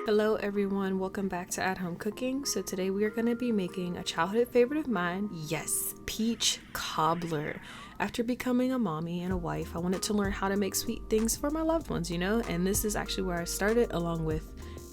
Hello everyone, welcome back to At Home Cooking. So today we are going to be making a childhood favorite of mine. Yes, peach cobbler. After becoming a mommy and a wife, I wanted to learn how to make sweet things for my loved ones, and this is actually where I started, along with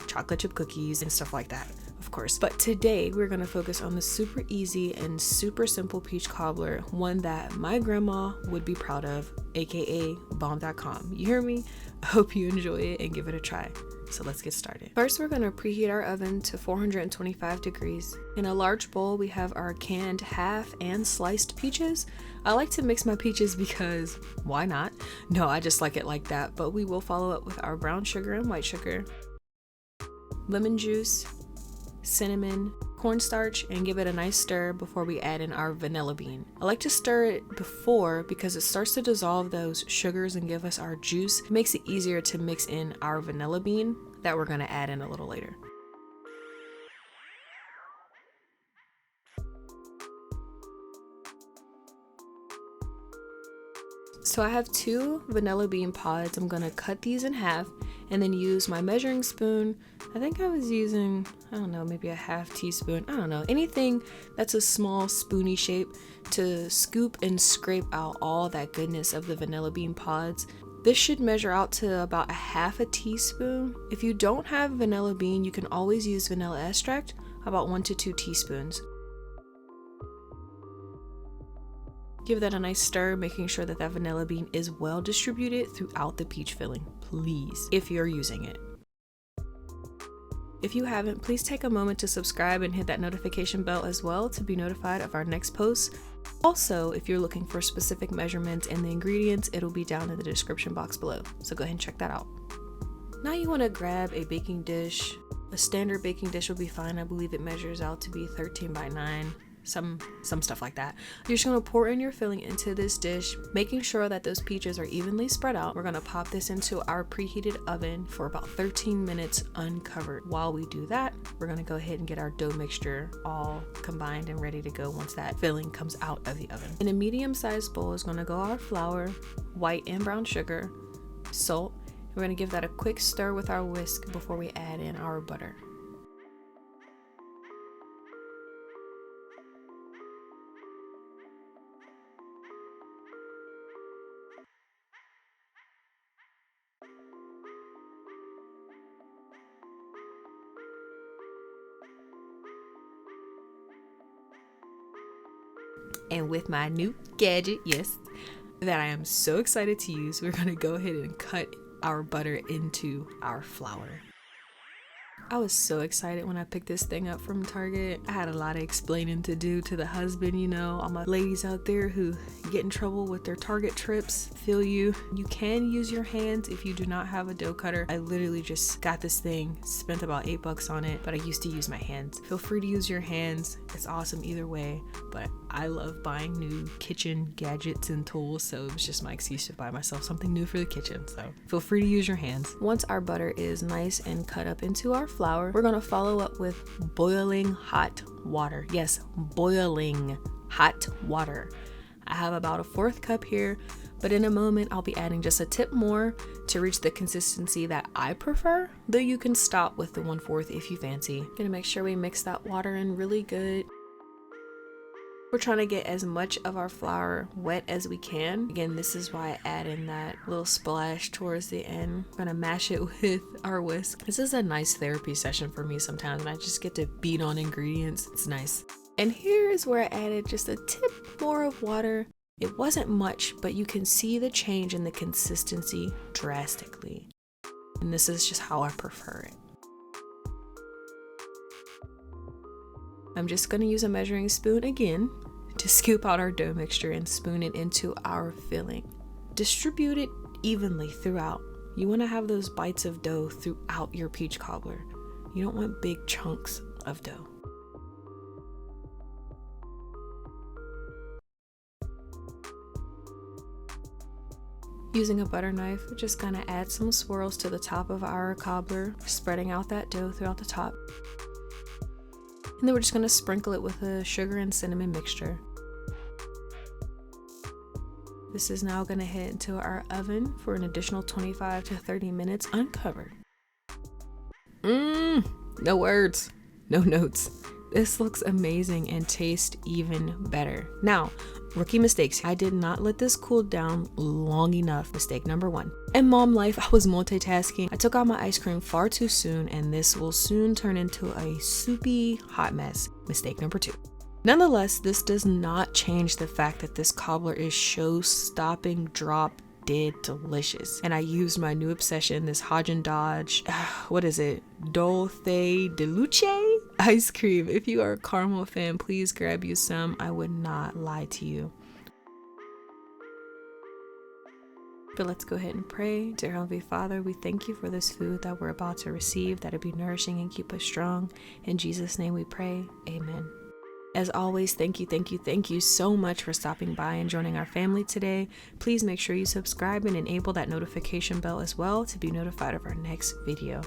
chocolate chip cookies and stuff like that, of course. But today we're going to focus on the super easy and super simple peach cobbler, one that my grandma would be proud of, aka bomb.com. You hear me? I hope you enjoy it and give it a try. So let's get started. First, we're going to preheat our oven to 425 degrees. In a large bowl, we have our canned half and sliced peaches. I like to mix my peaches because why not? No, I just like it like that, but we will follow up with our brown sugar and white sugar, lemon juice, cinnamon, cornstarch, and give it a nice stir before we add in our vanilla bean. I like to stir it before because it starts to dissolve those sugars and give us our juice. It makes it easier to mix in our vanilla bean that we're going to add in a little later. So I have 2 vanilla bean pods. I'm gonna cut these in half and then use my measuring spoon. I think I was using, I don't know, maybe a half teaspoon. I don't know, anything that's a small spoony shape to scoop and scrape out all that goodness of the vanilla bean pods. This should measure out to about a half a teaspoon. If you don't have vanilla bean, you can always use vanilla extract, about 1 to 2 teaspoons. Give that a nice stir, making sure that vanilla bean is well distributed throughout the peach filling, please, if you're using it. If you haven't, please take a moment to subscribe and hit that notification bell as well to be notified of our next post. Also, if you're looking for specific measurements and the ingredients, it'll be down in the description box below, so go ahead and check that out. Now you want to grab a baking dish. A standard baking dish will be fine. I believe it measures out to be 13 by 9. Some stuff like that. You're just going to pour in your filling into this dish, making sure that those peaches are evenly spread out. We're going to pop this into our preheated oven for about 13 minutes uncovered. While we do that, we're going to go ahead and get our dough mixture all combined and ready to go once that filling comes out of the oven. In a medium-sized bowl is going to go our flour, white and brown sugar, salt. We're going to give that a quick stir with our whisk before we add in our butter. And with my new gadget, yes, that I am so excited to use, we're going to go ahead and cut our butter into our flour. I was so excited when I picked this thing up from Target. I had a lot of explaining to do to the husband, all my ladies out there who get in trouble with their Target trips. Feel you. You can use your hands if you do not have a dough cutter. I literally just got this thing, spent about $8 on it, but I used to use my hands. Feel free to use your hands. It's awesome either way, but I love buying new kitchen gadgets and tools, so it was just my excuse to buy myself something new for the kitchen, so feel free to use your hands. Once our butter is nice and cut up into our flour, we're going to follow up with boiling hot water. Yes, boiling hot water. I have about a 1/4 cup here, but in a moment I'll be adding just a tip more to reach the consistency that I prefer, though you can stop with the 1/4 if you fancy. Gonna make sure we mix that water in really good. We're trying to get as much of our flour wet as we can. Again, this is why I add in that little splash towards the end. I'm gonna mash it with our whisk. This is a nice therapy session for me sometimes, and I just get to beat on ingredients. It's nice. And here is where I added just a tip more of water. It wasn't much, but you can see the change in the consistency drastically. And this is just how I prefer it. I'm just going to use a measuring spoon again to scoop out our dough mixture and spoon it into our filling. Distribute it evenly throughout. You want to have those bites of dough throughout your peach cobbler. You don't want big chunks of dough. Using a butter knife, we're just going to add some swirls to the top of our cobbler, spreading out that dough throughout the top. And then we're just going to sprinkle it with a sugar and cinnamon mixture. This is now going to head into our oven for an additional 25 to 30 minutes uncovered. No words, no notes. This looks amazing and tastes even better. Now, rookie mistakes. I did not let this cool down long enough. Mistake number 1. In mom life, I was multitasking. I took out my ice cream far too soon, and this will soon turn into a soupy hot mess. Mistake number 2. Nonetheless, this does not change the fact that this cobbler is show-stopping, drop dead delicious. And I used my new obsession, this Dodge, what is it? Dulce De Luche ice cream. If you are a caramel fan, please grab you some. I would not lie to you. But let's go ahead and pray. Dear Heavenly Father, we thank you for this food that we're about to receive, that it be nourishing and keep us strong. In Jesus' name we pray. Amen. As always, thank you so much for stopping by and joining our family today. Please make sure you subscribe and enable that notification bell as well to be notified of our next video.